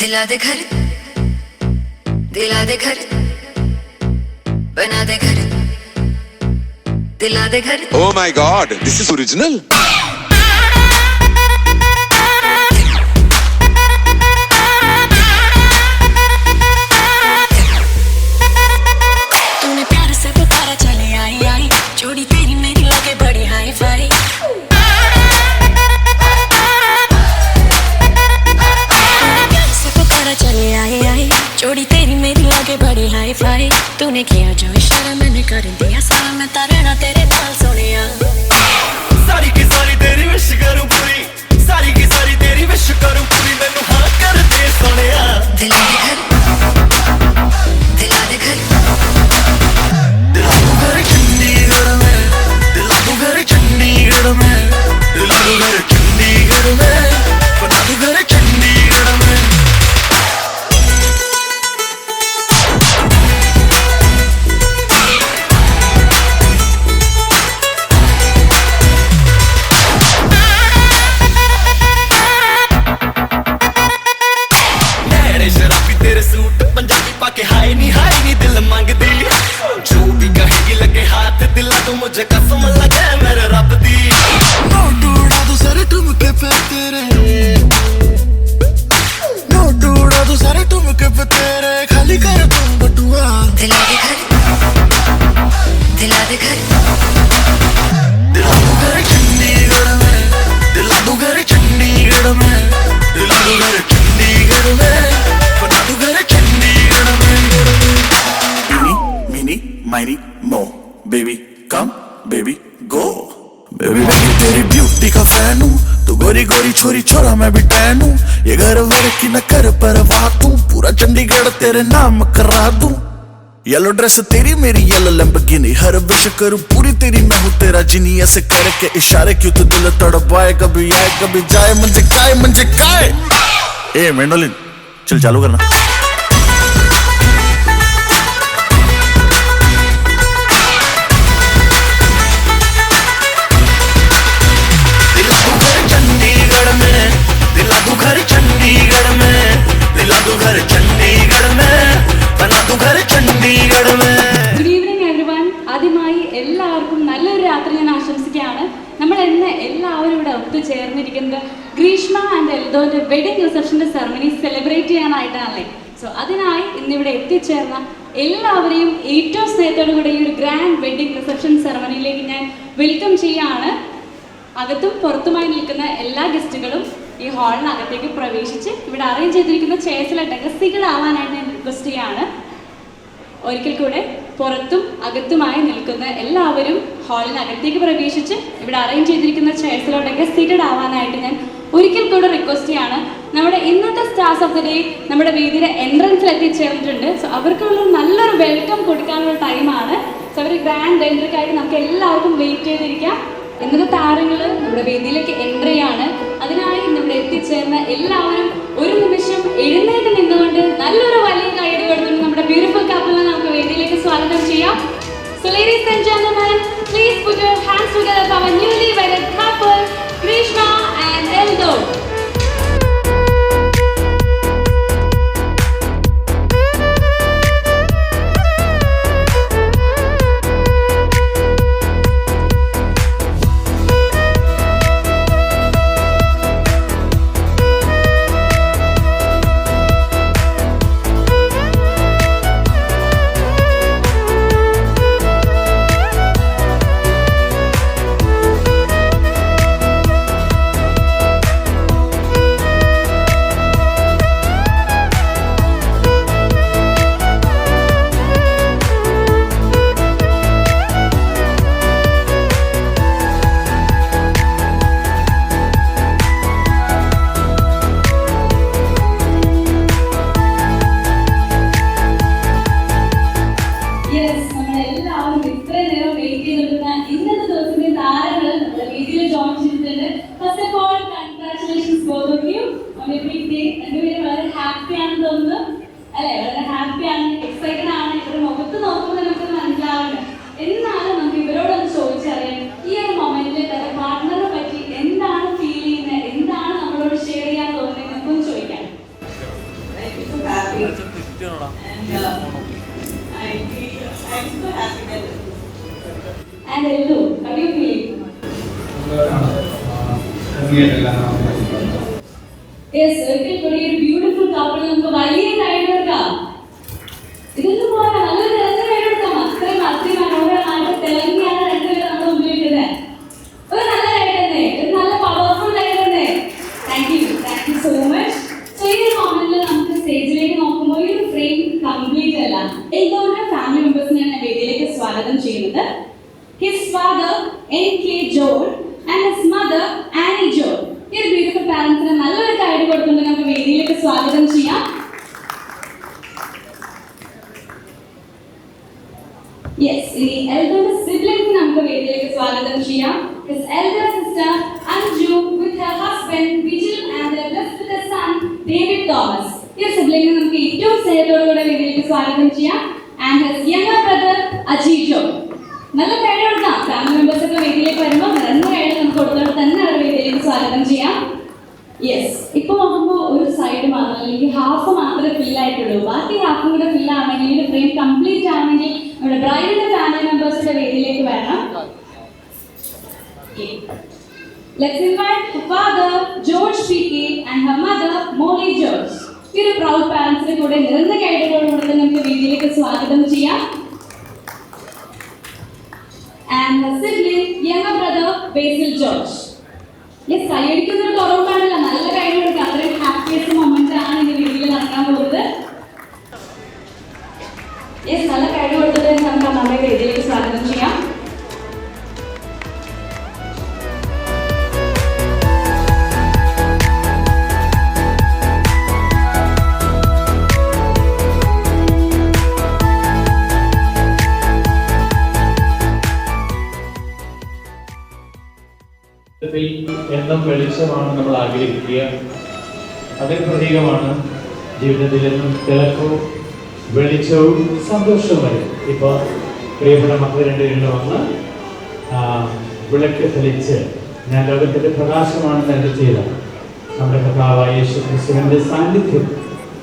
दिला दे घर, दिला दे घर, बना दे घर, दिला दे घर. Oh my God, this is original. तूने प्यार से पुकारा चले आई आई, जोड़ी तेरी मेरी लगे बड़ी हाई फाई. चले आई आई, जोड़ी तेरी मेरी लगे बड़ी हाई फाई. तूने किया जो इशारा मैंने कर दिया सारा, मैं तारेना तेरे नाल सोनिया. सारी की सारी तेरी विश करूं पूरी, सारी की सारी तेरी विश करूं पूरी, मैनू हाँ कर दे सोनिया. दिला दे घर, दिला दे घर, दिला दू घर चंडीगढ़ में, दिला दू घर चंडीगढ़ में, दिला दू घर चंडीगढ़ में, बना दू घर चंडीगढ़ में. तेरे सूट पंजाबी पाके हाय नी दिल मांगदी. जो भी कहेगी लगे हाथ दिला तू मुझे कसम लगे मेरे रब दी. नोट उड़ा दू सारे ठुमके पे तेरे, नोट उड़ा दू सारे ठुमके पे तेरे, खाली कर तू बटुआ. दिला दे घर, दिला दे घर, दिला दू घर चंडीगढ़ में, दिला दू घर चंडीगढ़ में, दिला दू घर चंडीगढ़ में, बना दू घर चंडीगढ़ में. Mini, mini, mo, baby, come, baby, go. Baby मैं तेरी ब्यूटी का फैन हूँ, तू गोरी गोरी छोरी छोरा मैं भी टैन हूँ. ये घर वर की न कर परवाह, तू पूरा चंडीगढ़ तेरे नाम करा दूं. येलो ड्रेस तेरी मेरी येलो लैम्बोर्गिनी, हर विश करूं पूरी तेरी मैं हूँ तेरा जिनी. ऐसे करके इशारे क्यों तू दिल तड़पाए, कभी आए कभी जाए, मंजे काय. ए मेंडोलिन चल चालू करना. दिला दू घर चंडीगढ़ में, दिला दू घर चंडीगढ़ में, दिला दू घर चंडीगढ़ में, बना दू घर चंडीगढ़ में. Good evening everyone. ആദ്യമായി എല്ലാവർക്കും നല്ലൊരു രാത്രി ഞാൻ ആശംസിക്കുകയാണ്. നമ്മൾ ഇന്ന് എല്ലാവരും ഇവിടെ ഒത്തുചേർന്നിരിക്കുന്നത് ഗ്രീഷ്മ ആൻഡ് എൽദോന്റെ വെഡിങ് റിസപ്ഷന്റെ സെറമണി സെലിബ്രേറ്റ് ചെയ്യാനായിട്ടാണല്ലേ. സോ അതിനായി ഇന്നിവിടെ എത്തിച്ചേർന്ന എല്ലാവരെയും ഏറ്റവും സ്നേഹത്തോടു കൂടി ഈ ഒരു ഗ്രാൻഡ് വെഡിങ് റിസപ്ഷൻ സെറമണിയിലേക്ക് ഞാൻ വെൽക്കം ചെയ്യുകയാണ്. അകത്തും പുറത്തുമായി നിൽക്കുന്ന എല്ലാ ഗസ്റ്റുകളും ഈ ഹാളിനകത്തേക്ക് പ്രവേശിച്ച് ഇവിടെ അറേഞ്ച് ചെയ്തിരിക്കുന്ന ചെയർസിലായിട്ടൊക്കെ സിഗിളാവാനായിട്ട് ഞാൻ റിക്വസ്റ്റ് ചെയ്യുകയാണ്. ഒരിക്കൽ കൂടെ പുറത്തും അകത്തുമായി നിൽക്കുന്ന എല്ലാവരും ഹാളിനകത്തേക്ക് പ്രവേശിച്ച് ഇവിടെ അറേഞ്ച് ചെയ്തിരിക്കുന്ന ചെയർസിലോട്ടൊക്കെ സീറ്റഡ് ആവാനായിട്ട് ഞാൻ ഒരിക്കൽ കൂടെ റിക്വസ്റ്റ് ചെയ്യാണ്. നമ്മുടെ ഇന്നത്തെ സ്റ്റാർസ് ഓഫ് ദി ഡേ നമ്മുടെ വേദിയുടെ എൻട്രൻസിൽ എത്തിച്ചേർന്നിട്ടുണ്ട്. സോ അവർക്കുള്ള നല്ലൊരു വെൽക്കം കൊടുക്കാനുള്ള ടൈമാണ്. സോ അവർ ഗ്രാൻഡ് എൻട്രിക്കായിട്ട് നമുക്ക് എല്ലാവർക്കും വെയിറ്റ് ചെയ്തിരിക്കാം. ഇന്നത്തെ താരങ്ങൾ നമ്മുടെ വേദിയിലേക്ക് എൻട്രി ആണ്. അതിനായി ഇവിടെ എത്തിച്ചേർന്ന എല്ലാവരും ഒരു നിമിഷം എഴുന്നേറ്റ് നിന്നുകൊണ്ട് നല്ലൊരു വലിയ കൈയ്യടി കൊടുത്തുകൊണ്ട് നമ്മുടെ ബ്യൂട്ടിഫുൾ കപ്പിളിനെ നമുക്ക് വേദിയിലേക്ക് സ്വാഗതം ചെയ്യാം. So ladies and gentlemen, please put your hands together for our newly wedded couple, Grishma and Eldo. and Eldo. How do you feel? Yes, ഒരിക്കൽ കൂടി ഒരു ബ്യൂട്ടിഫുൾ കപ്പിൾ നമുക്ക് വലിയ കൈകൊടുക്കാം. ഇതൊന്നും പോലെ നല്ലൊരു രസം കൈകൊടുക്കാം. അത്രയും മനോഹരമായിട്ട് തിളങ്ങിയാണ് രണ്ടുപേരും നമ്മൾ മുമ്പിലിരിക്കുന്നത്. ഒരു നല്ല കൈതന്നെ, ഒരു നല്ല പവർഫുൾ കൈതന്നെ. Thank you so much. So ഈ ഒരു മൊമെന്റിൽ നമുക്ക് സ്റ്റേജിലേക്ക് നോക്കുമ്പോൾ ഈ ഒരു ഫ്രെയിം കംപ്ലീറ്റ് അല്ല. എൽദോയുടെ ഫാമിലി മെമ്പേഴ്സിനെയാണ് വേദിയിലേക്ക് സ്വാഗതം ചെയ്യുന്നത്. His father N.K. Joel and his mother Annie Joel. ഈ ഒരു ബ്യൂട്ടിഫുൾ പാരന്റ്സിനെ നല്ലൊരു കൈഡ് കൊടുത്തുകൊണ്ട് നമുക്ക് വേദിയിലേക്ക് സ്വാഗതം ചെയ്യാം. യെസ്, ഇനി എൽദോയുടെ സിബ്ലിംഗ്സ് നമുക്ക് വേദിയിലേക്ക് സ്വാഗതം ചെയ്യാം. His elder sister Anju with her husband Vijil and their blessed son David Thomas. ഈ ഒരു സിബ്ലിംഗിനെ നമുക്ക് ഏറ്റവും സ്നേഹത്തോടുകൂടെ വേദിയിലേക്ക് സ്വാഗതം ചെയ്യാം. And his younger brother Ajit Joel. നല്ല കൈഡ് കൊടുക്കാം. ഫാമിലി മെമ്പേഴ്സ് ഒക്കെ വേദിയിലേക്ക് വരുമ്പോൾ നല്ല കൈഡ് നമുക്ക് കൊടുത്തോടെ തന്നെ അവരുടെ വേദിയിലേക്ക് സ്വാഗതം ചെയ്യാം. യെസ്, ഇപ്പൊ നോക്കുമ്പോൾ ഒരു സൈഡ് മാത്രം അല്ലെങ്കിൽ ഹാഫ് മാത്രമേ ഫില്ലായിട്ടുള്ളൂ. ബാക്കി ഹാഫും കൂടെ ഫില്ലാണെങ്കിൽ ഈ ഫ്രെയിം കംപ്ലീറ്റ് ആണെങ്കിൽ നമ്മുടെ ബ്രൈഡിന്റെ ഫാമിലി മെമ്പേഴ്സിന്റെ വേദിയിലേക്ക് വരണം. Let's invite her father George P.K. and her mother Molly George. ഈ ഒരു പ്രൗഡ് പാരന്റ്സിന്റെ കൂടെ നിറഞ്ഞ കൈഡുകളോടുകൂടെ നമുക്ക് വേദിയിലേക്ക് സ്വാഗതം ചെയ്യാം. And her sibling, younger brother Basil George. Yes, കൈയടിക്കുന്നൊരു കുറവ് കാണില്ല. നല്ല കൈ കൊടുക്കുക. അത്രയും ഹാപ്പിയസ്റ്റ് മൊമെന്റ് ആണ് ഈ വീഡിയോയിൽ നടക്കാൻ പോകുന്നത്. യെസ്, നല്ല കൈ കൊടുത്തിട്ട് നമുക്ക് നമ്മുടെ വേദിയിലേക്ക് സ്വാഗതം ചെയ്യാം. എന്നും വെളിച്ചമാണ് നമ്മൾ ആഗ്രഹിക്കുക. അതിന് പ്രതീകമാണ് ജീവിതത്തിൽ എന്നും തിളക്കവും വെളിച്ചവും സന്തോഷവും വരും. ഇപ്പോൾ പ്രിയപ്പെട്ട മക്കൾ രണ്ടുപേരും വന്ന് വിളക്ക് തെളിച്ച് ഞാൻ ലോകത്തിൻ്റെ പ്രകാശമാണെന്ന് എൻ്റെ ചെയ്ത നമ്മുടെ കർത്താവായ യേശു ക്രിസ്തുവിൻ്റെ സാന്നിധ്യം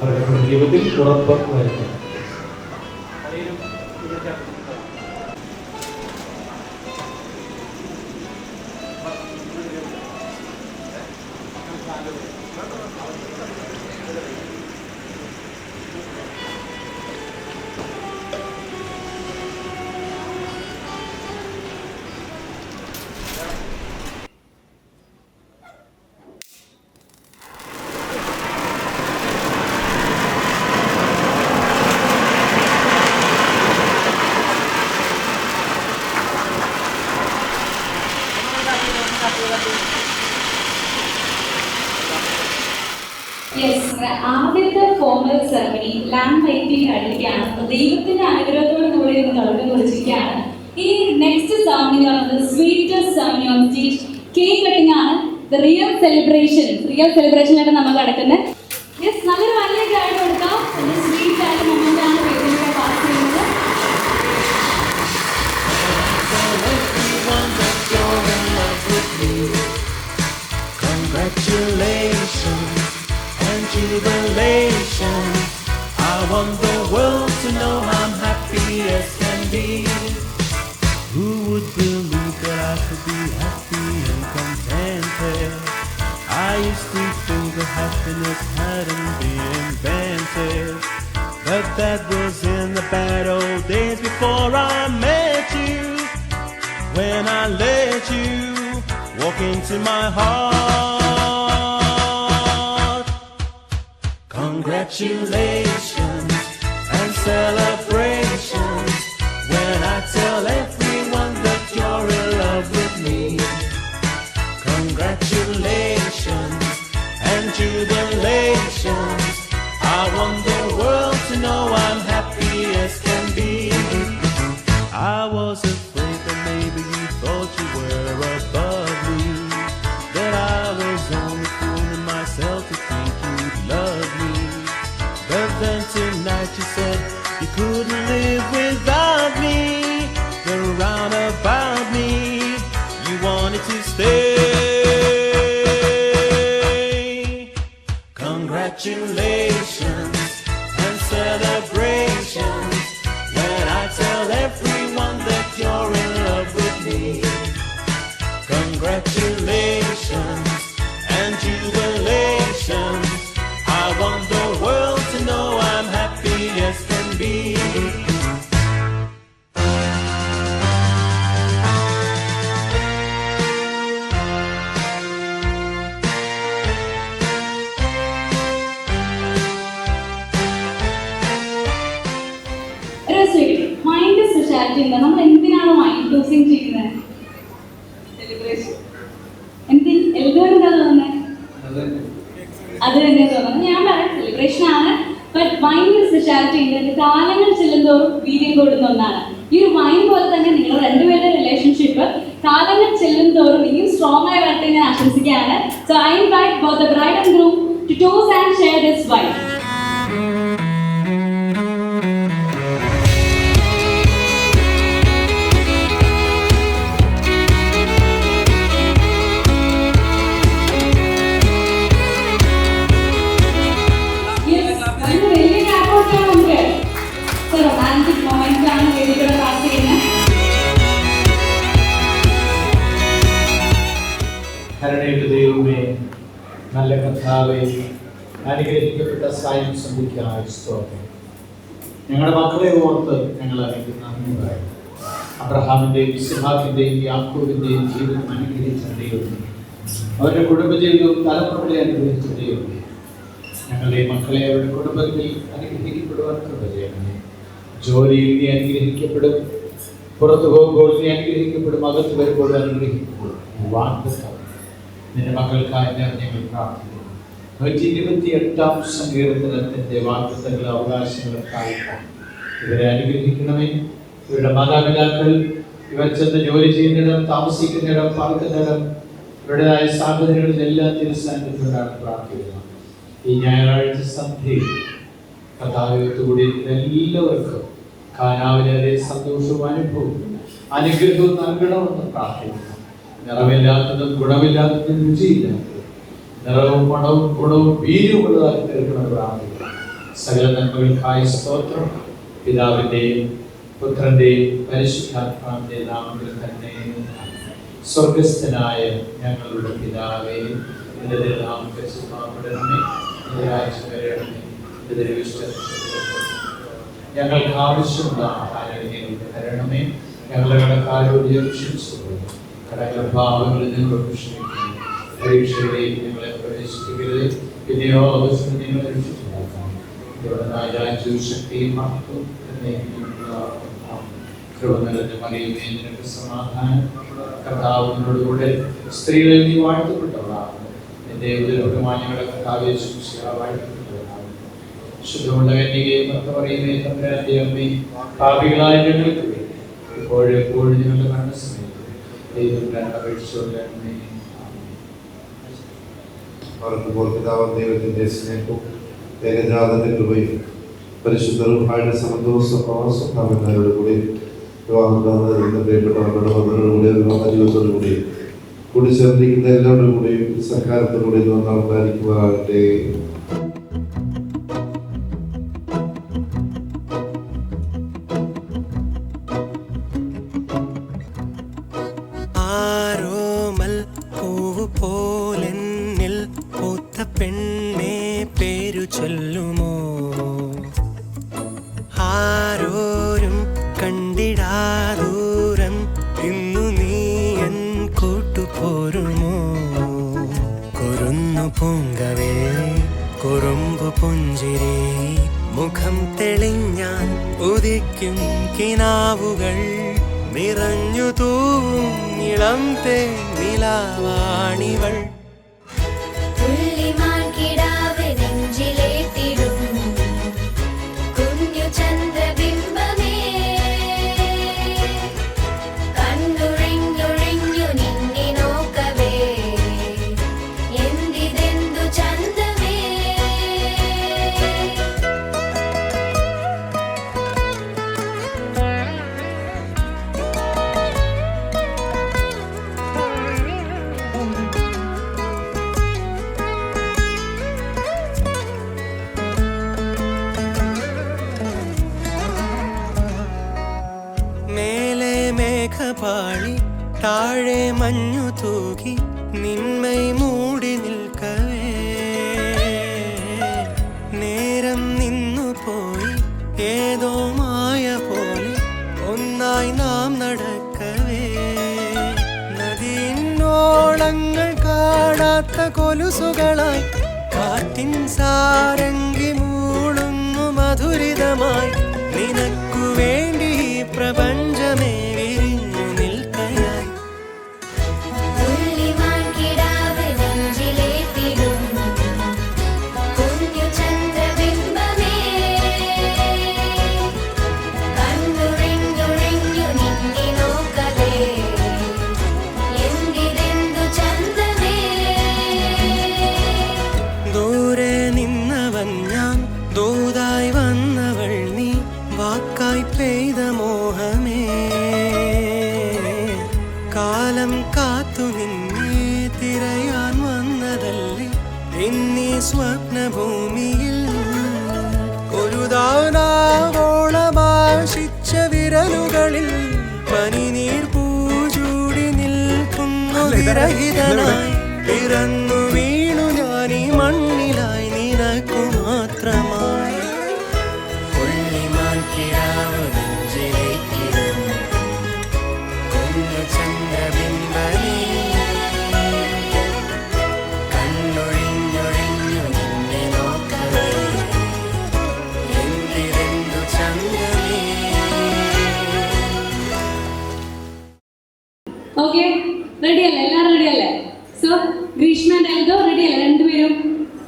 അവരുടെ ജീവിതത്തിൽ ഉറപ്പ് വരുന്നു. ആദ്യത്തെ ഫോർമൽ സെറമണി ലാൻഡ് ലൈറ്റിംഗ് കഴിഞ്ഞിരിക്കുകയാണ്. ദൈവത്തിന്റെ അനുഗ്രഹത്തോടു കൂടി ഒന്ന് തുടക്കം കുറിച്ചിരിക്കുകയാണ്. ഇനി നെക്സ്റ്റ് സെറമണി എന്ന് പറയുന്നത് sweetest ceremony on stage cake cutting ആണ്. റിയൽ സെലിബ്രേഷനായിട്ട് നമ്മൾ കിടക്കുന്നത്. യെസ്, നല്ലൊരു വലിയ ഗൈഡ് കൊടുക്കാം. സ്വീറ്റ് ആയിട്ട് മൊമെന്റ് ആണ് വേദിയിലൂടെ പാസ് ചെയ്യുന്നത്. Jubilation, I want the world to know I'm happy as can be. Who would believe that I could be happy and contented? I used to think that happiness hadn't been invented, but that was in the bad old days before I met you. When I let you walk into my heart. Congratulations and celebrations when I tell everyone that you're in love with me. Congratulations and jubilations. I want the world to know I'm happy as can be. I was afraid that maybe you thought you were above me, that I was only fooling myself to think you'd love me. But then tonight you said you couldn't live without me. You're round about me, you wanted to stay. Congratulations and celebrations when I tell everyone that you're in love with me. congratulations and jubilations. I want the world to know I'm happy as can be. Mind speciality എന്താ? നമ്മൾ എന്തിനാണ് mind losing ചെയ്യുന്നത്? Celebration. എല്ലാവരും എന്താ തോന്നുന്നത്? അത് തന്നെ തോന്നുന്നത്. ഞാൻ പറയാം സെലിബ്രേഷൻ ആണ്. ബട്ട് വൈനിന് സ്പെഷ്യാലിറ്റി ഉണ്ട്. കാലങ്ങൾ ചെല്ലുന്തോറും വീര്യം കൂടുന്ന ഒന്നാണ്. ഈ ഒരു വൈൻ പോലെ തന്നെ നിങ്ങൾ രണ്ടുപേരുടെ റിലേഷൻഷിപ്പ് കാലങ്ങൾ ചെല്ലുന്തോറും ഇനിയും സ്ട്രോങ് ആയി വരട്ടെ ഞാൻ ആശംസിക്കുകയാണ്. So I invite both the bride and groom to toast and share this wine. Romantic moments ആണ് വേദികളെ പാസ് ചെയ്യുന്നത്. കരുണയുടെ ദൈവമേ, നല്ല കർത്താവേ, അനുഗ്രഹിക്കപ്പെട്ട സായം സന്ധിക്കായ സ്തോത്രം. ഞങ്ങളുടെ മക്കളെ ഓർത്ത് ഞങ്ങൾ അവർക്ക് നന്ദി പറയുന്നു. അബ്രഹാമിൻ്റെയും ഇസ്ഹാക്കിൻ്റെയും യാക്കോബിൻ്റെയും ജീവിതം അനുഗ്രഹിച്ച ദൈവമേ, അവരുടെ കുടുംബജീവിതവും തലമുറകളെ അനുഗ്രഹിച്ച ദൈവമേ, ഞങ്ങളുടെ മക്കളെ അവരുടെ കുടുംബത്തിൽ അനുഗ്രഹിക്കപ്പെടുവാൻ കൃപ ചെയ്യണമേ. ജോലിയിൽ നീ അനുഗ്രഹിക്കപ്പെടും, പുറത്തു പോകുമ്പോൾ നീ അനുഗ്രഹിക്കപ്പെടും, അകത്ത് വരുമ്പോൾ അനുഗ്രഹിക്കപ്പെടും. വാഗ്ദത്തം നിന്റെ മക്കൾക്കായി ഞങ്ങൾ പ്രാർത്ഥിക്കുന്നു. 128-ാം സങ്കീർത്തനത്തിൻ്റെ വാഗ്ദത്തങ്ങൾ അവകാശങ്ങൾക്കായി ഇവരെ അനുഗ്രഹിക്കണമേ. ഇവരുടെ മാതാപിതാക്കൾ ഇവർ ചെന്ന് ജോലി ചെയ്യുന്നിടം, താമസിക്കുന്നിടം, പാർക്കുന്നിടം, ഇവരുടേതായ സാഹചര്യങ്ങളിലെല്ലാം തിരുസാന്നിധ്യത്തോടാണ് പ്രാർത്ഥിക്കുന്നത്. ഈ ഞായറാഴ്ച സന്ധ്യയിൽ കഥാവിധത്തോടെ എല്ലാവർക്കും കാനാവിലെ സന്തോഷവും അനുഭവവും അനുഗ്രഹവും നൽകണമെന്ന് പ്രാർത്ഥിക്കുന്നു. നിറമില്ലാത്തതും ഗുണമില്ലാത്തതും രുചിയില്ലാത്തതും നിറവും പണവും ഗുണവും വീര്യമുള്ളതാക്കി തീർക്കണമെന്ന് പ്രാർത്ഥിക്കുന്നു. സകല നന്മകൾക്കായി സ്തോത്രം. പിതാവിൻ്റെയും പുത്രൻ്റെയും പരിശുദ്ധാത്മാവിൻ്റെയും നാമത്തിൽ തന്നെ. സ്വർഗസ്ഥനായ ഞങ്ങളുടെ പിതാവേ, നിന്റെ നാമം പരിശുദ്ധമാക്കപ്പെടണമേ, നിന്റെ രാജ്യം വരണമേ, ഞങ്ങൾക്ക് ആവശ്യമുള്ള ആഹാരം ഞങ്ങൾക്ക് തരണമേ. ഞങ്ങളുടെ കടക്കാരോട് ക്ഷമിച്ചുകൊള്ളുന്നു, കടകളുടെ പാപങ്ങളിൽ നിങ്ങളോട് ക്ഷമിക്കുന്നു. പരീക്ഷയിലേക്ക് ഞങ്ങളെ പ്രവേശിപ്പിക്കരുത്, പിന്നെയോ അവസരം ഞങ്ങളെ രക്ഷിച്ചുണ്ടാക്കാം. രാജ്യവും ശക്തിയും മഹത്വവും കൃപ നിറഞ്ഞ മറിയമേ, നിനക്ക് സമാധാനം. കർത്താവിനോടുകൂടെ സ്ത്രീകളിൽ നീ വാഴ്ത്തപ്പെട്ടവളാണ്. നിന്റെ ഉദരഫലമായി ഞങ്ങളുടെ കർത്താവേ വാഴ്ത്തപ്പെട്ടവളാണ്. ശുദ്ധമുള്ള കന്യകയും മറിയമേ, തമ്പുരാന്റെ അമ്മേ, പാപികളായ ഞങ്ങൾക്ക് വേണ്ടി ഇപ്പോഴും എപ്പോഴും ഞങ്ങളുടെ മരണസമയത്ത് ദൈവം അപേക്ഷിച്ചുകൊള്ളണമേ. അവർക്കുമ്പോൾ പിതാവാം ദൈവത്തിന്റെ സ്നേഹവും ഏകജാതന്റെ കൃപയും പരിശുദ്ധ റൂഹായുടെ സമത്വസ്വഭാവസ്വഭാവങ്ങളുടെ കൂടി വിവാഹം പ്രിയപ്പെട്ടവരുടെ മക്കളുടെ കൂടി വിവാഹ ജീവിതത്തോടു കൂടി കൂടി ചേർന്നിരിക്കുന്ന എല്ലാവരുടെ കൂടെയും സർക്കാരത്തോടു കൂടി ഉണ്ടായിരിക്കുവാനാകട്ടെ. പെണ്ണെ പേരു ചൊല്ലുമോ? ആരോരും കണ്ടിടാദൂരം ഇന്നു നീ എൻ കൂട്ടുപോരുമോ? കുരുന്നു പൂങ്കവേ കുറുമ്പു പുഞ്ചിരി മുഖം തെളിഞ്ഞാൻ ഉദിക്കും കിനാവുകൾ നിറഞ്ഞു തൂവും ഇളം തേനിലാവാണിവൾ. മേഘപാളി താഴെ മഞ്ഞു തൂകി നിന്മൈ മൂടി നിൽക്കവേ നേരം നിന്നു പോയി ഏതോ മായ പോലെ ഒന്നായി നാം നടക്കവേ നദിയിന്നോളങ്ങൾ കാണാത്ത കൊലുസുകളായി കാറ്റിൻ സാരംഗി മൂളുന്നു മധുരിതമായി നിനക്കു വേണ്ടി പ്രപഞ്ചമേ വിരിഞ്ഞു നിൽക്കയായി ദൂരെ നിന്നവൻ ഞാൻ ദൂതായി വന്നവൾ നീ വാക്കായി പെയ്ത മോഹമേ കാലം കാത്തു നിന്നെ തിരയാൻ വന്നതല്ലേ എന്നീ സ്വപ്നഭൂമിയിൽ ഒരു ദാനാവോളമാശിച്ച വിരലുകളിൽ പനിനീർ പൂചൂടി നിൽക്കുന്നു വിരഹിതനായി പിറന്നു വീണു ഞാനീ മണ്ണിലായി നിനക്കു മാത്രമായി കിടാവ് നെഞ്ചിലേക്കിടുന്നു കുഞ്ഞു ചന്ദ്രബിംബനീ കണ്ണൊഴിഞ്ഞൊഴിഞ്ഞു നിന്നെ നോക്കവേ എന്തിരെന്തു ചന്ദ്രമേ. ഓക്കെ, റെഡിയല്ലേ? എല്ലാവരും റെഡിയല്ലേ? സോ ഗ്രീഷ്മ ആൻഡ് എൽദോ റെഡിയല്ലേ? രണ്ടുപേരും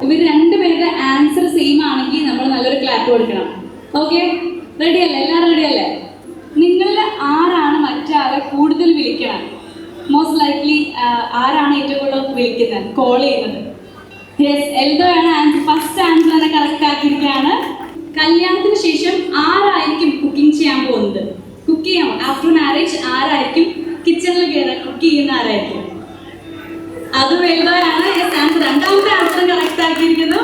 ഇവർ രണ്ടുപേരുടെ ആൻസർ സെയിം ആണെങ്കിൽ നമ്മൾ നല്ലൊരു ക്ലാപ്പ് കൊടുക്കണം. ഓക്കെ, റെഡിയല്ലേ? എല്ലാവരും റെഡിയല്ലേ? നിങ്ങളിൽ ആരാണ് മറ്റാളെ കൂടുതൽ വിളിക്കണം? മോസ്റ്റ് ലൈക്ലി ആരാണ് ഏറ്റവും കൂടുതൽ വിളിക്കുന്നത്, കോൾ ചെയ്യുന്നത്? യെസ്, എൽദോ ആണ് ആൻസർ. ഫസ്റ്റ് ആൻസർ തന്നെ കറക്റ്റ് ആക്കിയിരിക്കുകയാണ്. കല്യാണത്തിന് ശേഷം ആരായിരിക്കും കുക്കിംഗ് ചെയ്യാൻ പോകുന്നത്? കുക്ക് ചെയ്യാമോ? ആഫ്റ്റർ മാരേജ് ആരായിരിക്കും കിച്ചണിൽ കയറാൻ? കുക്ക് ചെയ്യുന്ന ആരായിരിക്കും? അതും എൽദോ ആണ്. Yes, answer. രണ്ടാമത്തെ ആൻസർ കറക്റ്റ് ആക്കിയിരിക്കുന്നു.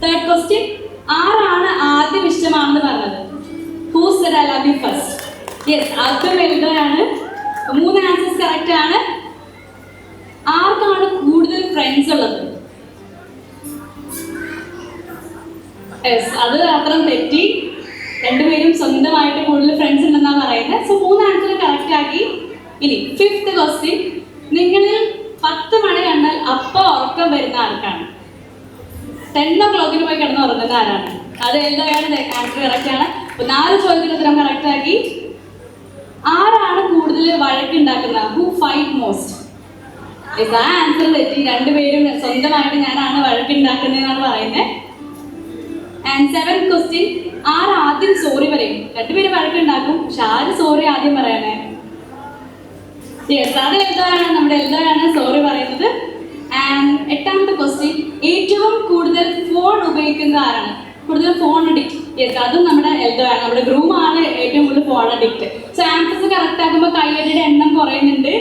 തേർഡ് ക്വസ്റ്റ്യൻ, ആരാണ് ആദ്യം ഇഷ്ടമാണെന്ന് പറഞ്ഞത്? Who said I love you first? Yes, അതും എൽദോ ആണ്. 3 ആൻസേഴ്സ് കറക്റ്റ് ആണ്. ആർക്കാണ് കൂടുതൽ ഫ്രണ്ട്സ് ഉള്ളത്? യെസ്, അത് അത്ര തെറ്റി. രണ്ടുപേരും സ്വന്തമായിട്ട് കൂടുതൽ ഫ്രണ്ട്സ് ഉണ്ടെന്നാണ് പറയുന്നത്. സോ 3 ആൻസർ കറക്റ്റ് ആക്കി. ഇനി 5th ക്വസ്റ്റ്യൻ, നിങ്ങളിൽ 10 മണി കണ്ടാൽ അപ്പോൾ ഉറക്കം വരുന്ന ആർക്കാണ്? 10 o'clock പോയി കിടന്ന് ഉറങ്ങുന്ന ആരാണ്? അത് എൽദോയാണ്. ആൻസർ കറക്റ്റ് ആണ്. 4 ചോദ്യത്തിന് ഉത്തരം കറക്റ്റ് ആക്കി. ആരാണ് കൂടുതൽ വഴക്കുണ്ടാക്കുന്നത്? Who fight most? ആ ആൻസർ തെറ്റി. രണ്ടുപേരും സ്വന്തമായിട്ട് ഞാനാണ് വഴക്കുണ്ടാക്കുന്നതെന്നാണ് പറയുന്നത്. ആൻഡ് 7th ക്വസ്റ്റ്യൻ, ആദ്യം സോറി പറയും? രണ്ടുപേരും വഴക്കുണ്ടാക്കും, പക്ഷെ ആര് സോറി ആദ്യം പറയണേ? യെസ്, അത് എൽദോയാണ്. നമ്മുടെ എൽദോയാണ് സോറി പറയുന്നത്. ആൻഡ് 8th ക്വസ്റ്റ്യൻ, ഏറ്റവും കൂടുതൽ ഫോൺ ഉപയോഗിക്കുന്ന ആരാണ്? കൂടുതൽ ഫോൺ അഡിക്റ്റ്? യെസ്, അതും നമ്മുടെ എൽദോ ആണ്. നമ്മുടെ ഗ്രൂം ആണ് ഏറ്റവും കൂടുതൽ phone addict. So answers correct ആക്കുമ്പോൾ കൈയടിയുടെ എണ്ണം കുറയുന്നുണ്ട്.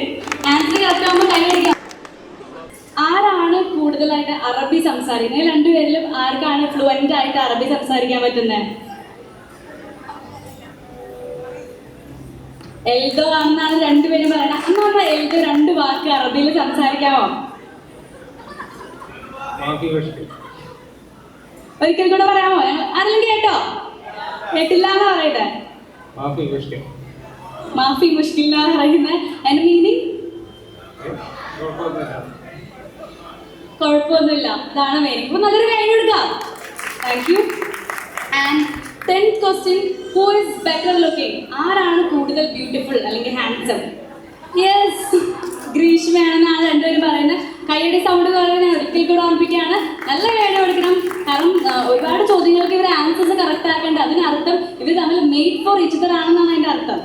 ആൻസർ കറക്റ്റ് ആകുമ്പോൾ കൈയടിക്കാം. ആരാണ് കൂടുതലായിട്ട് അറബി സംസാരിക്കുന്നത്? രണ്ടുപേരിലും ആർക്കാണ് ഫ്ലുവൻ്റ് ആയിട്ട് അറബി സംസാരിക്കാൻ പറ്റുന്നത്? എൽദോ ആണെന്നാണ് രണ്ടുപേരും പറയുന്നത്. എന്നാ എൽദോ 2 വാക്ക് അറബിയിൽ സംസാരിക്കാമോ? ഒരിക്കൽ കൂടെ പറയാമോ? ആരെങ്കിലും കേട്ടോ? കേട്ടില്ല എന്നാ പറയുന്നത്. മാഫി മുഷ്കിൽ എന്നാണ് പറയുന്നത്. അതിന്റെ മീനിങ് കുഴപ്പമൊന്നുമില്ല, ഇതാണ് മീനിങ്. അപ്പൊ നല്ലൊരു കൈ കൊടുക്കാം. Thank you. And 10th question, who is better looking? ആരാണ് കൂടുതൽ ബ്യൂട്ടിഫുൾ അല്ലെങ്കിൽ ഹാൻഡ്സം? യെസ്, ഗ്രീഷ്മയാണെന്നാണ് രണ്ടുപേരും പറയുന്നത്. കൈയുടെ സൗണ്ട് പറയുന്നത് ഒരിക്കൽ കൂടെ ഓർമ്മിപ്പിക്കുകയാണ്. നല്ല കൈയുടെ കൊടുക്കണം. കാരണം ഒരുപാട് ചോദ്യങ്ങൾക്ക് ഇവർ ആൻസേഴ്സ് കറക്റ്റ് ആക്കേണ്ടത്. അതിനർത്ഥം ഇവർ തമ്മിൽ മെയ്ഡ് ഫോർ ഈച്ച് അതർ ആണെന്നാണ് അതിൻ്റെ അർത്ഥം.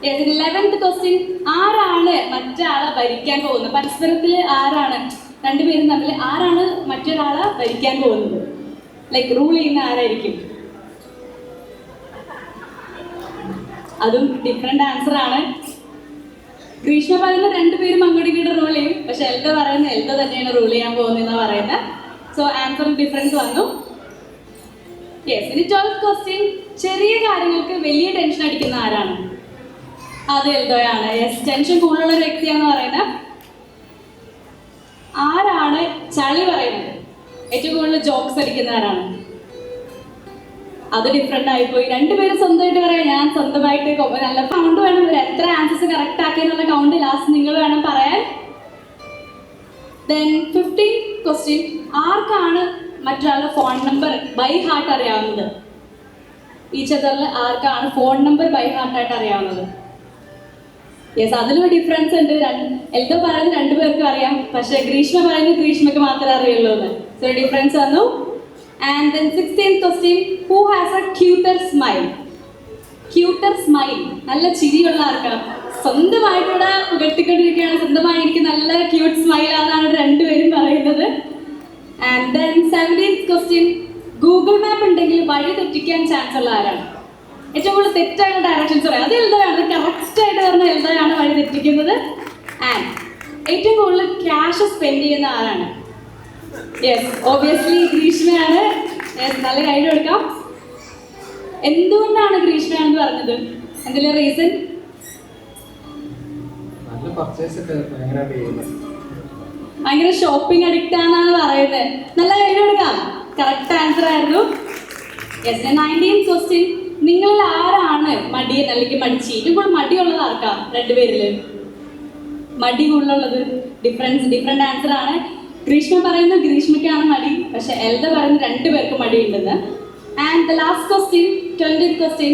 11th ക്വസ്റ്റ്യൻ, ആരാണ് മറ്റാളെ ഭരിക്കാൻ പോകുന്നത്? പരസ്പരത്തിൽ ആരാണ്? രണ്ടുപേരും തമ്മിൽ ആരാണ് മറ്റൊരാളെ ഭരിക്കാൻ പോകുന്നത്? ലൈക്ക് റൂൾ ചെയ്യുന്ന ആരായിരിക്കും? അതും ഡിഫറെന്റ് ആൻസർ ആണ്. ഗ്രീഷ്മ പറയുന്ന രണ്ടുപേരും അങ്ങോട്ടും ഇങ്ങോട്ട് റൂൾ ചെയ്യും, പക്ഷെ എൽദോ പറയുന്നത് എൽദോ തന്നെയാണ് റൂൾ ചെയ്യാൻ പോകുന്നതെന്ന് പറയുന്നത്. സോ ആൻസർ ഡിഫറൻസ് വന്നു. യെസ്, ഇനി 12th ക്വസ്റ്റ്യൻ, ചെറിയ കാര്യങ്ങൾക്ക് വലിയ ടെൻഷൻ അടിക്കുന്ന ആരാണ്? അത് എൽദോയാണ്. യെസ്, ടെൻഷൻ കൂടുതലുള്ള ഒരു വ്യക്തിയാണെന്ന് പറയുന്നത്. ആരാണ് ചളി പറയുന്നത്? ഏറ്റവും കൂടുതൽ ജോക്സ് അടിക്കുന്നവരാണ്. അത് ഡിഫറെന്റ് ആയിപ്പോയി. രണ്ടുപേരും സ്വന്തമായിട്ട് പറയാം. ഞാൻ സ്വന്തമായിട്ട് നല്ല കൗണ്ട് വേണം. എത്ര ആൻസേഴ്സ് കറക്റ്റ് ആക്കിയെന്നുള്ള കൗണ്ട് ലാസ്റ്റ് നിങ്ങൾ വേണം പറയാൻ. ദെൻ 15th ക്വസ്റ്റ്യൻ, ആർക്കാണ് മറ്റൊരാളുടെ ഫോൺ നമ്പർ ബൈ ഹാർട്ട് അറിയാവുന്നത്? ഈച്ച് അതറിൽ ആർക്കാണ് ഫോൺ നമ്പർ ബൈ ഹാർട്ടായിട്ട് അറിയാവുന്നത്? യെസ്, അതിലൊരു ഡിഫറൻസ് ഉണ്ട്. എൽദോ പറയുന്നത് രണ്ടുപേർക്കും അറിയാം, പക്ഷേ ഗ്രീഷ്മ പറയുന്നത് ഗ്രീഷ്മയ്ക്ക് മാത്രമേ അറിയുള്ളൂ എന്ന്. സോ ഡിഫറൻസ് വന്നു. And then 16th question, who has A cuter smile? Cuter smile, നല്ല ചിരിയുള്ള ആർക്കാണ്? സ്വന്തമായിട്ടൂടെ പുകട്ടിക്കൊണ്ടിരിക്കുകയാണ്, സ്വന്തമായി എനിക്ക് നല്ല ക്യൂട്ട് സ്മൈൽ ആണെന്നാണ് രണ്ടുപേരും പറയുന്നത്. And then 17th question, Google map ഉണ്ടെങ്കിൽ വഴി തെറ്റിക്കാൻ ചാൻസ് ഉള്ള ആരാണ്? ഏറ്റവും കൂടുതൽ തെറ്റായ ഡയറക്ഷൻസ് പറയാം. അത് എൽദോയാണ്. കറക്റ്റ് ആയിട്ട് പറഞ്ഞ എൽദോയാണ് വഴി തെറ്റിക്കുന്നത്. ആൻഡ് ഏറ്റവും കൂടുതൽ ക്യാഷ് സ്പെൻഡ് ചെയ്യുന്ന ആരാണ്? യെസ്, ഒബിയസ്ലി ഗ്രീഷ്മയാണ്. യെസ്, നല്ല കൈഡ് കൊടുക്കാം. എന്തുകൊണ്ടാണ് ഗ്രീഷ്മയാണെന്ന് പറഞ്ഞത്? എന്തെങ്കിലും റീസൺ? ഭയങ്കര ഷോപ്പിംഗ് അഡിക്റ്റ് ആണെന്നാണ് പറയുന്നത്. നല്ല കൈഡ് കൊടുക്കാം. കറക്റ്റ് ആൻസർ ആയിരുന്നു. യെസ്, 19th ക്വസ്റ്റ്യൻ, നിങ്ങളിൽ ആരാണ് മടിയൻ അല്ലെങ്കിൽ മടിച്ചി? ഏറ്റവും കൂടുതൽ മടിയുള്ളത് ആർക്കാ? രണ്ടുപേരില് മടി കൂടുതലുള്ളത്? ഡിഫറെന്റ് ആൻസർ ആണ്. ഗ്രീഷ്മ പറയുന്നത് ഗ്രീഷ്മയ്ക്കാണ് മടി, പക്ഷെ എൽദോ പറയുന്നത് രണ്ടുപേർക്കും മടിയുണ്ടെന്ന്. And the last question, 20th question,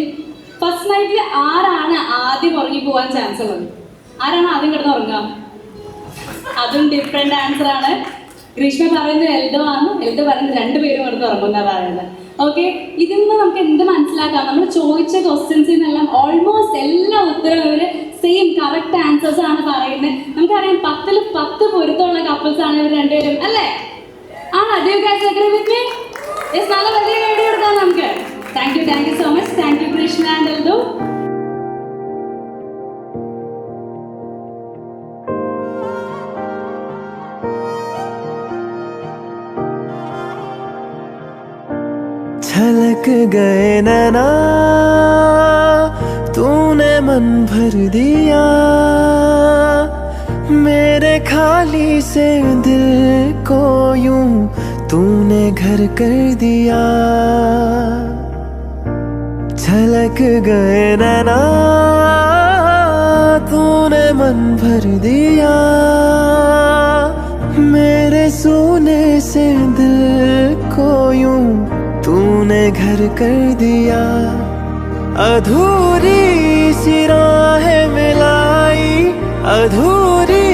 first നൈറ്റിൽ ആരാണ് ആദ്യം ഉറങ്ങി പോകാൻ ചാൻസ് ഉള്ളത്? ആരാണ് ആദ്യം കിടന്ന് ഉറങ്ങാം? അതും ഡിഫറെന്റ് ആൻസർ ആണ്. ഗ്രീഷ്മ പറയുന്നത് എൽദോ ആണ്, എൽദോ പറയുന്നത് രണ്ടുപേരും കിടന്ന് ഉറങ്ങുന്ന പറയുന്നത്. ഓക്കെ, ഇതിൽ നിന്ന് നമുക്ക് എന്ത് മനസ്സിലാക്കാം? നമ്മൾ ചോദിച്ച ക്വസ്റ്റ്യൻസിൽ നിന്നെല്ലാം ഓൾമോസ്റ്റ് എല്ലാ ഉത്തരവും ഇവര് സെയിം കറക്റ്റ് ആൻസേഴ്സ് ആണ് പറയുന്നത്. നമുക്കറിയാം 10ൽ 10 പൊരുത്തമുള്ള കപ്പിൾസ് ആണ് ഇവർ രണ്ടുപേരും, അല്ലേ? നല്ല വലിയ കൈഡി കൊടുക്കാം നമുക്ക്. Thank you so much. Thank you Krishna and Eldho. छलक गए नैना, तूने मन भर दिया मेरे खाली से दिल को, यूं तूने घर कर दिया. छलक गए नैना, तूने मन भर दिया मेरे सोने से दिल को, यूं तूने घर कर दिया. अधूरी सी राहें मिलाई, अधूरी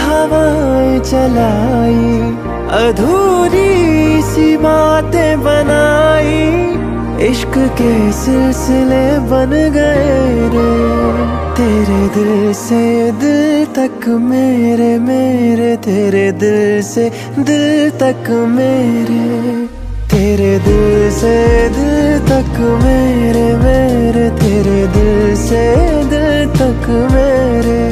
हवाएं चलाई, अधूरी सी बातें बनाई, इश्क के सिलसिले बन गए रे. तेरे दिल से दिल तक मेरे, मेरे तेरे दिल से दिल तक मेरे, तेरे दिल से दिल तक मेरे, मेरे तेरे दिल से दिल तक मेरे.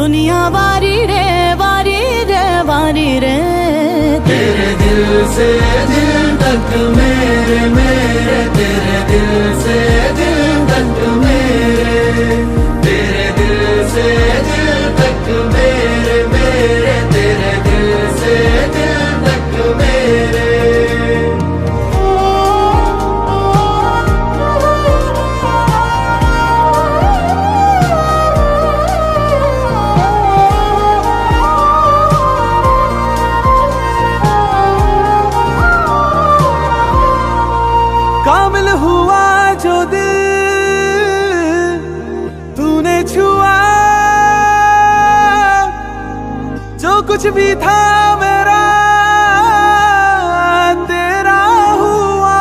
दुनिया वारी रे वारी रे वारी रे. तेरे दिल से दिल तक मेरे, मेरे तेरे दिल से दिल तक मेरे, तेरे दिल से दिल तक मेरे, मेरे तेरे दिल से दिल तक मेरे. कामिल हुआ जो दिल तूने छुआ, जो कुछ भी था मेरा तेरा हुआ.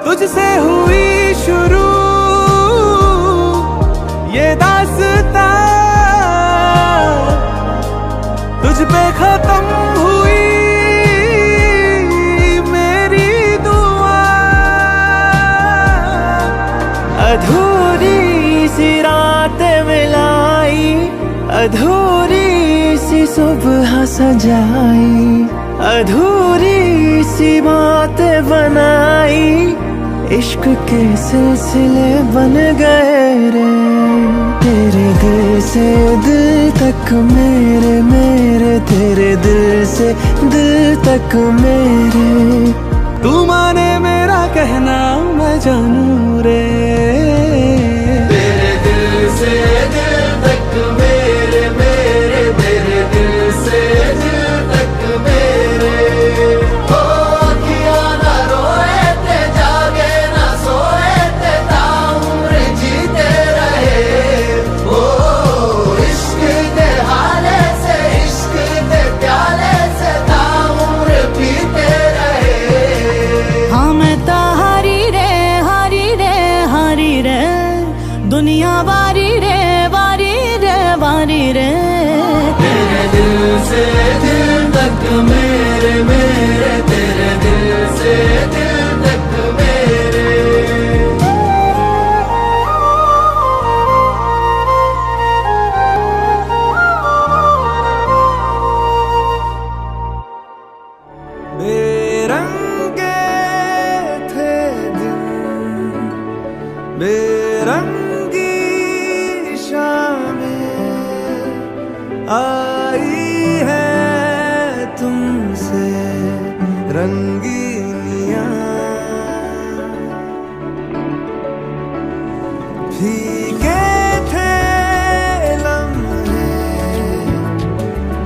तुझसे हुई शुरू ये दास्तां, तुझ पे खत्म हुई अधूरी सी सुबह सजाई, अधूरी सी बातें बनाई, इश्क के सिलसिले बन गए रे। तेरे दिल से दिल तक मेरे, मेरे तेरे दिल से दिल तक मेरे। तू माने मेरा कहना मैं जानू रे। तेरे दिल से दिल तक मेरे, मेरे तेरे दिल से दिल तक मेरे। ओ किया ना रोए ते जागे ना सोए ते ताउम्र जीते रहे। ओ इश्क के हाले से, इश्क के प्याले से ताउम्र पीते रहे। हाँ मैं तो हारी रे, हारी रे, हारी रे, दुनिया वारी रे, वारी रे, वारी रे। तेरे दिल से दिल तक मेरे, मेरे तेरे दिल से दिल तक मेरे। बेरंगे थे दिन, बेरंगी शामें आई है तुमसे रंगीनियां। फीके थे लम्हे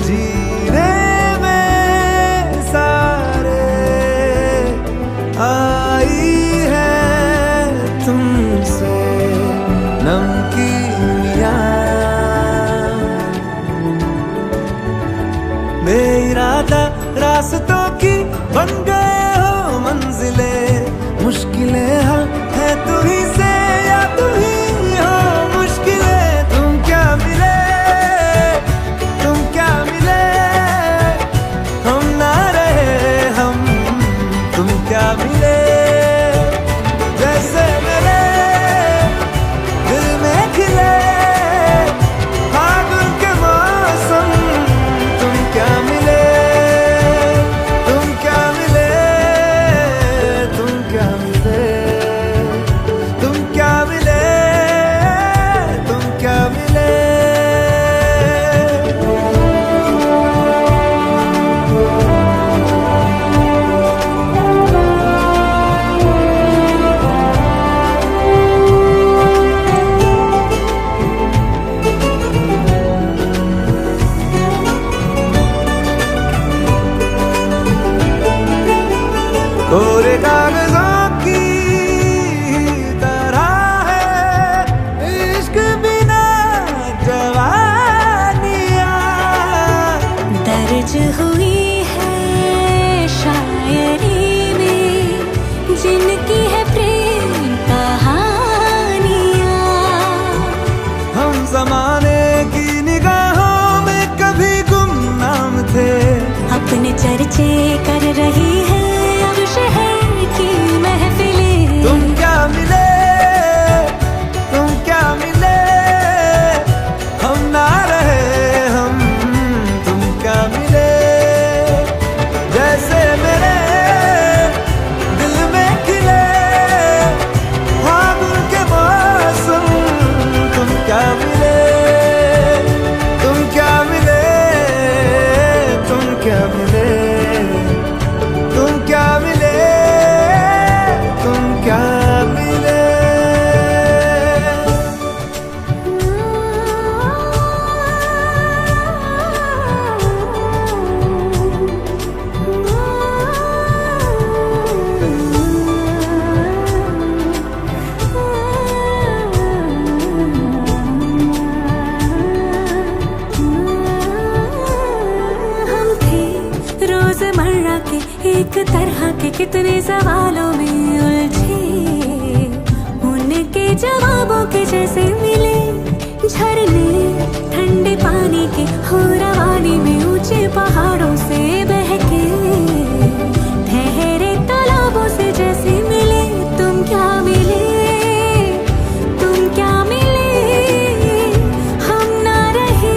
जीने में सारे, आई है तुमसे नमकीनियां। बेइरादा रास्तों की बन गए हो मंजिले, मुश्किलें हाँ है तू ही से या तू ही हो मुश्किलें। तुम क्या मिले, तुम क्या मिले, हम ना रहे हम, तुम क्या मिले। जैसे मेरे दिल में खिले फागुन के मौसम, तुम क्या मिले, तुम क्या मिले, तुम क्या मिले, तुम क्या मिले, तुम क्या मिले। कोरे कागजों की तरह है इश्क बिना जवानियां। दर्ज हुई है शायरी में जिनकी है प्रेम कहानियां। हम जमाने की निगाहों में कभी गुमनाम थे, अपने चर्चे कर रही है अब शहर की महफिलें। तुम क्या मिले, तुम क्या मिले, हम ना रहे हम, तुम क्या मिले। जैसे मेरे दिल में खिले फागुन के मौसम, तुम क्या मिले, तुम क्या मिले, तुम क्या मिले, तुम क्या मिले, तुम क्या मिले। हम थे रोजमर्रा के एक तरह के कितने सवालों में उलझे, उनके जवाबों के जैसे मिले झरने ठंडे पानी के हो रवानी में ऊंचे पहाड़ों से बहके ठहरे तालाबों से जैसे मिले। तुम क्या मिले, तुम क्या मिले, हम ना रहे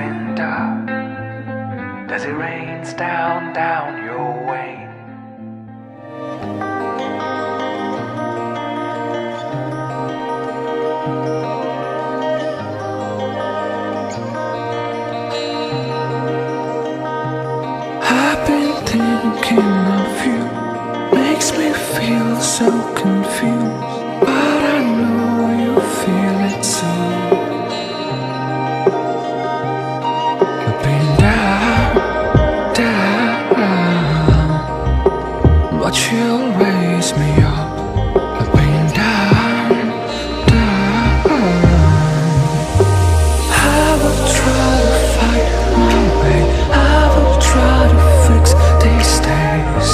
winter, as it rains down your way. I've been thinking of you, makes me feel so confused, but I know you feel it too. I've been down, but you'll raise me up. I've been down. I will try to fight my way, I will try to fix these days.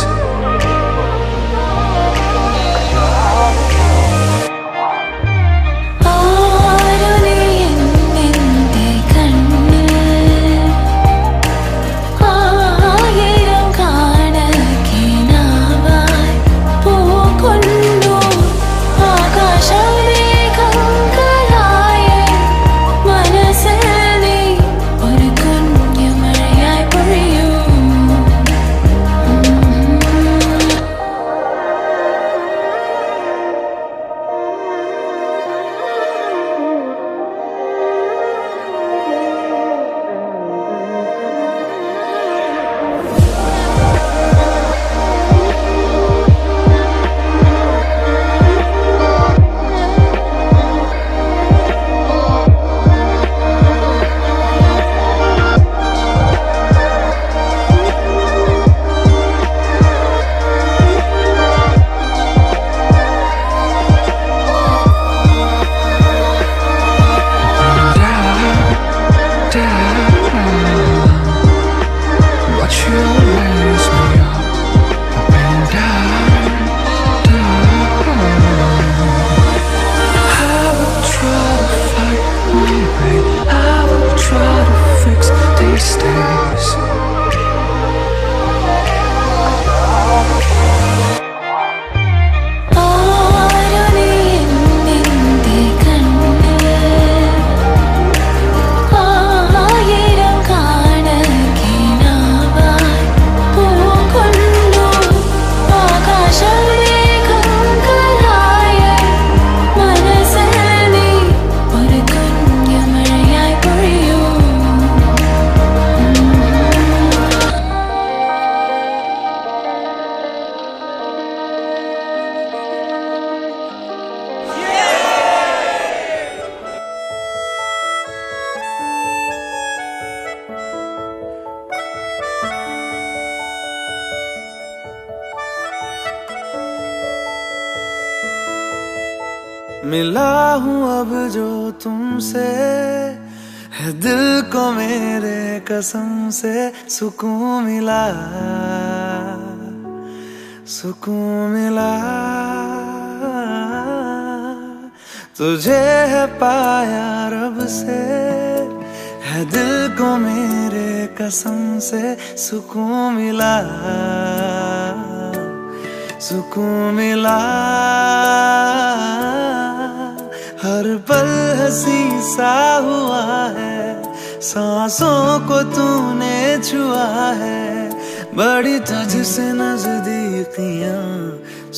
मिला हूँ अब जो तुमसे, है दिल को मेरे कसम से सुकून मिला, सुकून मिला। तुझे है पाया रब से, है दिल को मेरे कसम से सुकून मिला, सुकून मिला। हर पल हंसी सा हुआ है, सांसों को तूने छुआ है, बड़ी तुझसे नजदीकियां,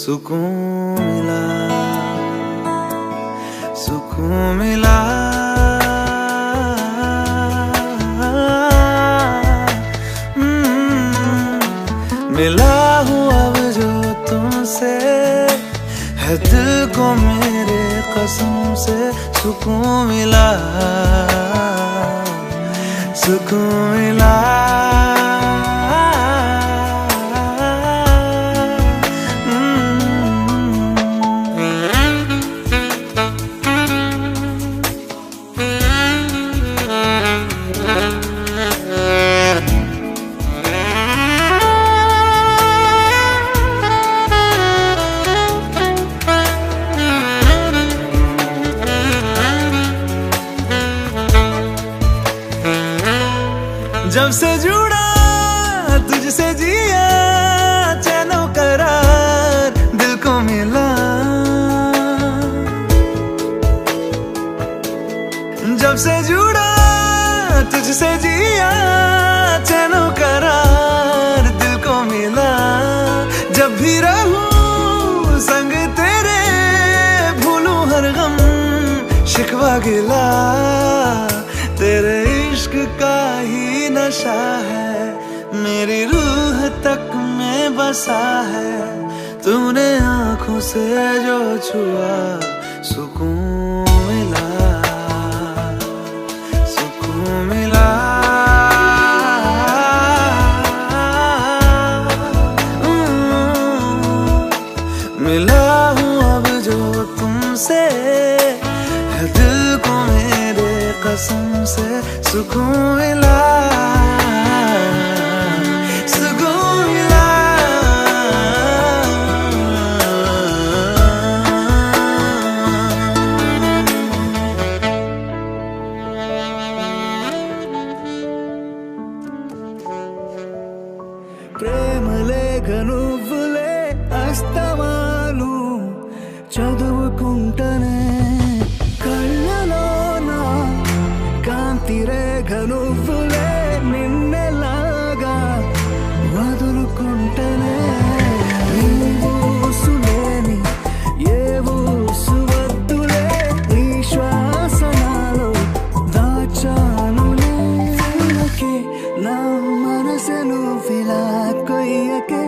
सुकून मिला, सुकून मिला। मिला हूँ अब जो तुमसे, है दिल को मेरे कसम से सुकून मिला, सुकून मिला। जब से जुड़ा तुझसे जिया, चैनो करार दिल को मिला। जब से जुड़ा तुझसे से जिया चैनो करार दिल को मिला, जब भी रहूं संग तेरे भूलूं हर गम शिकवा गिला, तेरे इश्क का ही नशा है मेरी रूह तक में बसा है, तूने आंखों से जो छुआ सुकून मिला, सुकून मिला। मिला हूँ अब जो तुमसे है दिल को मेरे कसम से सुकून मिला, सुकून मिला। ప్రేమ లేఖ నువ్వులే అస్తమాను చదువుకుంటనే, కళ్ళలోన కాంతి రేఖ నువ్వులే నిన్నెలాగా వదులుకుంటనే, నీవు సులేని ఏవో సువద్దులే నీ శ్వాసనాలో దాచానులే, నా మనసును ఫిలా కొయ్యకే